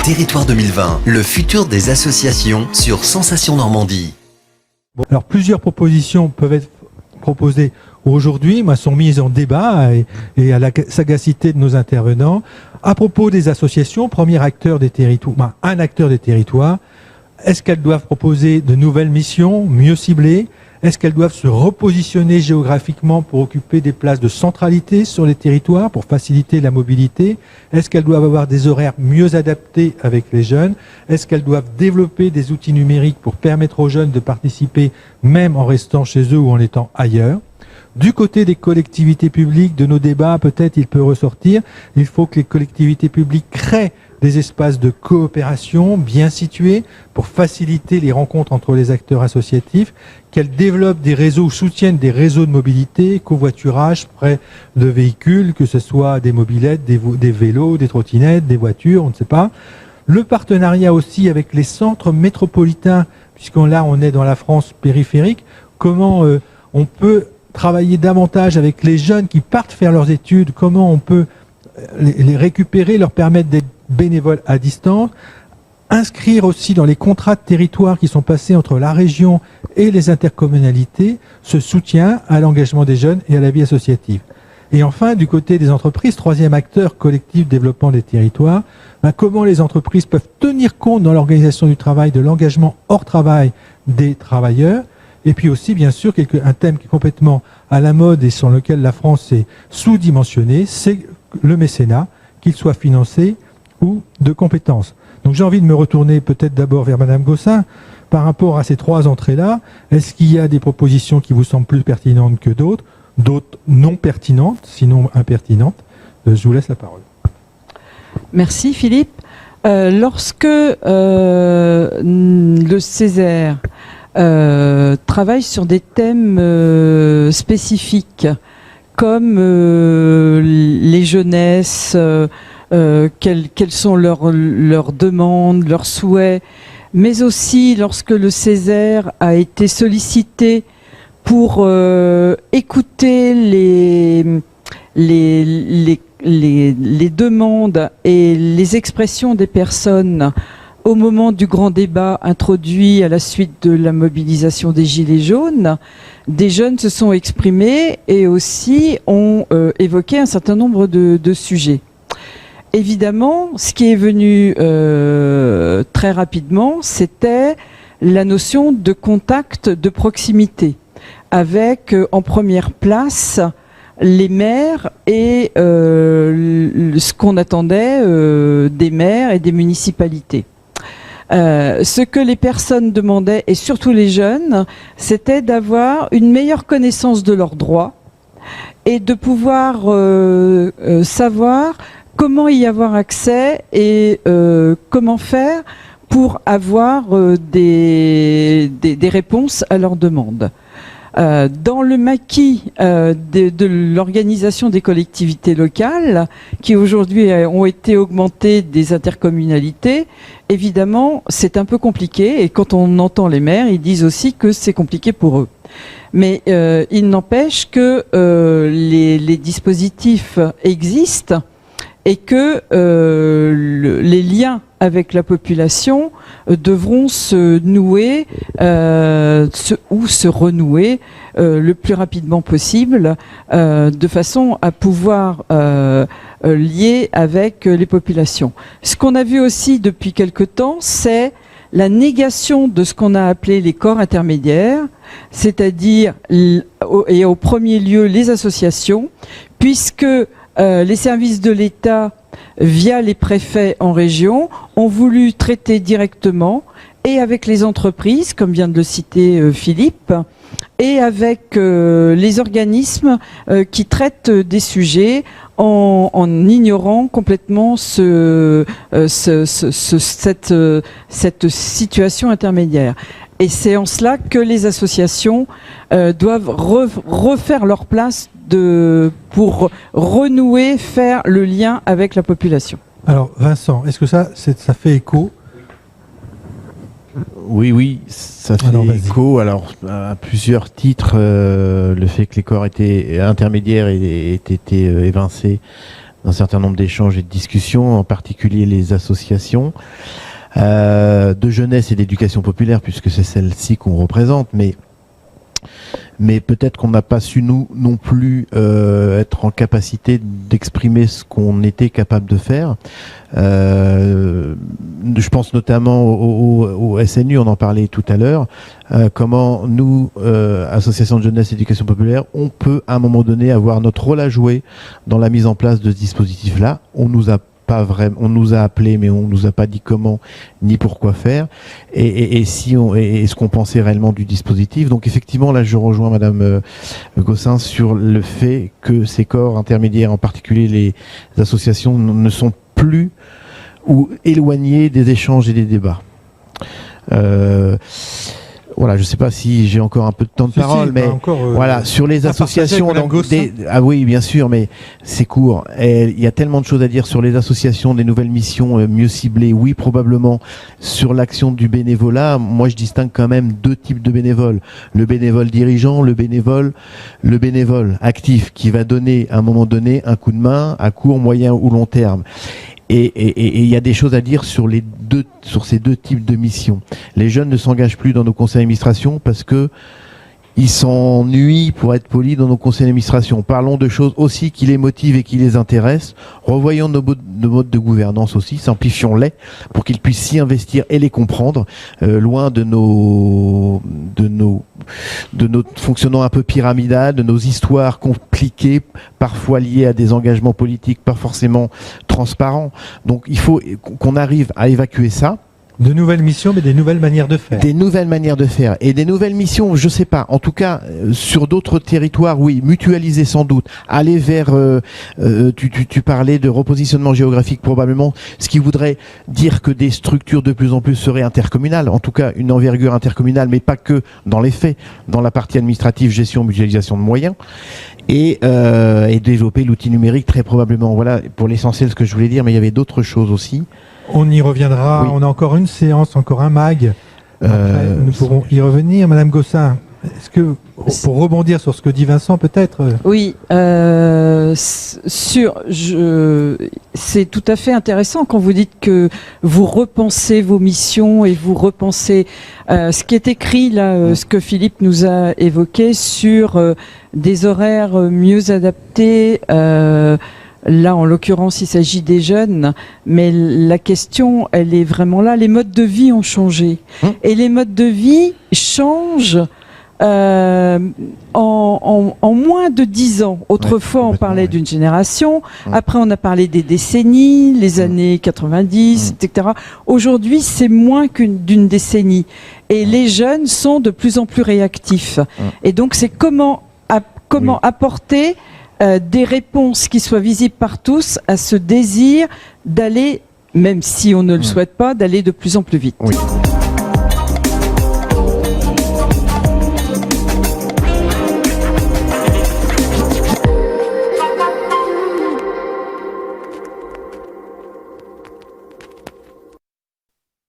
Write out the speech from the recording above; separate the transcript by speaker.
Speaker 1: Territoire 2020, le futur des associations sur Sensation Normandie.
Speaker 2: Bon, alors plusieurs propositions peuvent être proposées aujourd'hui, sont mises en débat et à la sagacité de nos intervenants. À propos des associations, premier acteur des territoires, un acteur des territoires, est-ce qu'elles doivent proposer de nouvelles missions mieux ciblées? Est-ce qu'elles doivent se repositionner géographiquement pour occuper des places de centralité sur les territoires, pour faciliter la mobilité? Est-ce qu'elles doivent avoir des horaires mieux adaptés avec les jeunes? Est-ce qu'elles doivent développer des outils numériques pour permettre aux jeunes de participer, même en restant chez eux ou en étant ailleurs? Du côté des collectivités publiques, de nos débats, peut-être il peut ressortir, il faut que les collectivités publiques créent des espaces de coopération bien situés pour faciliter les rencontres entre les acteurs associatifs, qu'elles développent des réseaux, soutiennent des réseaux de mobilité, covoiturage près de véhicules, que ce soit des mobylettes, des vélos, des trottinettes, des voitures, on ne sait pas. Le partenariat aussi avec les centres métropolitains, puisqu'on est dans la France périphérique, comment on peut travailler davantage avec les jeunes qui partent faire leurs études, comment on peut les récupérer, leur permettre d'être bénévoles à distance, inscrire aussi dans les contrats de territoire qui sont passés entre la région et les intercommunalités ce soutien à l'engagement des jeunes et à la vie associative. Et enfin, du côté des entreprises, troisième acteur collectif développement des territoires, comment les entreprises peuvent tenir compte dans l'organisation du travail de l'engagement hors travail des travailleurs. Et puis aussi, bien sûr, un thème qui est complètement à la mode et sur lequel la France est sous-dimensionnée, c'est le mécénat, qu'il soit financé ou de compétences. Donc j'ai envie de me retourner peut-être d'abord vers Madame Gossin. Par rapport à ces trois entrées-là, est-ce qu'il y a des propositions qui vous semblent plus pertinentes que d'autres non pertinentes, sinon impertinentes? Je vous laisse la parole.
Speaker 3: Merci Philippe. Lorsque le Césaire travaille sur des thèmes spécifiques comme les jeunesses, quelles sont leurs demandes, leurs souhaits, mais aussi lorsque le Césaire a été sollicité pour écouter les demandes et les expressions des personnes au moment du grand débat introduit à la suite de la mobilisation des Gilets jaunes, des jeunes se sont exprimés et aussi ont évoqué un certain nombre de sujets. Évidemment, ce qui est venu très rapidement, c'était la notion de contact de proximité, avec en première place les maires et ce qu'on attendait des maires et des municipalités. Ce que les personnes demandaient, et surtout les jeunes, c'était d'avoir une meilleure connaissance de leurs droits et de pouvoir savoir comment y avoir accès et comment faire pour avoir des réponses à leurs demandes. Dans le maquis de l'organisation des collectivités locales, qui aujourd'hui ont été augmentées des intercommunalités, évidemment, c'est un peu compliqué. Et quand on entend les maires, ils disent aussi que c'est compliqué pour eux. Mais il n'empêche que les dispositifs existent et que les liens avec la population devront se nouer ou se renouer le plus rapidement possible de façon à pouvoir lier avec les populations. Ce qu'on a vu aussi depuis quelque temps, c'est la négation de ce qu'on a appelé les corps intermédiaires, c'est-à-dire et au premier lieu les associations, puisque les services de l'État, via les préfets en région, ont voulu traiter directement et avec les entreprises, comme vient de le citer Philippe, et avec les organismes qui traitent des sujets en ignorant complètement cette situation intermédiaire. Et c'est en cela que les associations doivent refaire leur place pour renouer, faire le lien avec la population.
Speaker 2: Alors Vincent, est-ce que ça fait écho?
Speaker 4: Oui, ça fait écho. Alors, à plusieurs titres, le fait que les corps étaient intermédiaires aient été évincés d'un certain nombre d'échanges et de discussions, en particulier les associations de jeunesse et d'éducation populaire, puisque c'est celle-ci qu'on représente, mais peut-être qu'on n'a pas su, nous non plus, être en capacité d'exprimer ce qu'on était capable de faire. Je pense notamment au SNU, on en parlait tout à l'heure, comment nous, Association de jeunesse et éducation populaire, on peut à un moment donné avoir notre rôle à jouer dans la mise en place de ce dispositif-là. On nous a appelés, mais on nous a pas dit comment ni pourquoi faire, et ce qu'on pensait réellement du dispositif. Donc effectivement, là, je rejoins Madame Gossin sur le fait que ces corps intermédiaires, en particulier les associations, ne sont plus ou éloignés des échanges et des débats. Voilà, je ne sais pas si j'ai encore un peu de temps de parole, mais voilà, sur les associations, ah oui, bien sûr, mais c'est court. Et il y a tellement de choses à dire sur les associations, des nouvelles missions mieux ciblées. Oui, probablement sur l'action du bénévolat. Moi, je distingue quand même deux types de bénévoles. Le bénévole dirigeant, le bénévole actif, qui va donner à un moment donné un coup de main à court, moyen ou long terme. Et il y a des choses à dire sur ces deux types de missions. Les jeunes ne s'engagent plus dans nos conseils d'administration parce que ils s'ennuient, pour être polis, dans nos conseils d'administration. Parlons de choses aussi qui les motivent et qui les intéressent. Revoyons nos modes de gouvernance aussi, simplifions-les pour qu'ils puissent s'y investir et les comprendre, loin de nos fonctionnements un peu pyramidal, de nos histoires compliquées, parfois liées à des engagements politiques pas forcément transparents. Donc il faut qu'on arrive à évacuer ça.
Speaker 2: De nouvelles missions, mais des nouvelles manières de faire.
Speaker 4: Des nouvelles manières de faire. Et des nouvelles missions, je sais pas. En tout cas, sur d'autres territoires, oui, mutualiser sans doute. Aller vers, tu parlais de repositionnement géographique probablement, ce qui voudrait dire que des structures de plus en plus seraient intercommunales. En tout cas, une envergure intercommunale, mais pas que dans les faits, dans la partie administrative, gestion, mutualisation de moyens. Et développer l'outil numérique très probablement. Voilà pour l'essentiel ce que je voulais dire, mais il y avait d'autres choses aussi.
Speaker 2: On y reviendra, oui. On a encore une séance, encore un mag. Après, nous pourrons y revenir. Madame Gossin, est-ce que, pour rebondir sur ce que dit Vincent, peut-être
Speaker 3: Oui, c'est tout à fait intéressant quand vous dites que vous repensez vos missions et vous repensez ce qui est écrit là, ce que Philippe nous a évoqué sur des horaires mieux adaptés. Là, en l'occurrence, il s'agit des jeunes, mais la question, elle est vraiment là. Les modes de vie ont changé. Et les modes de vie changent en moins de 10 ans. Autrefois, on parlait d'une génération. Après, on a parlé des décennies, les années 90, etc. Aujourd'hui, c'est moins d'une décennie. Et les jeunes sont de plus en plus réactifs. Et donc, c'est comment apporter des réponses qui soient visibles par tous à ce désir d'aller, même si on ne le souhaite pas, d'aller de plus en plus vite. Oui.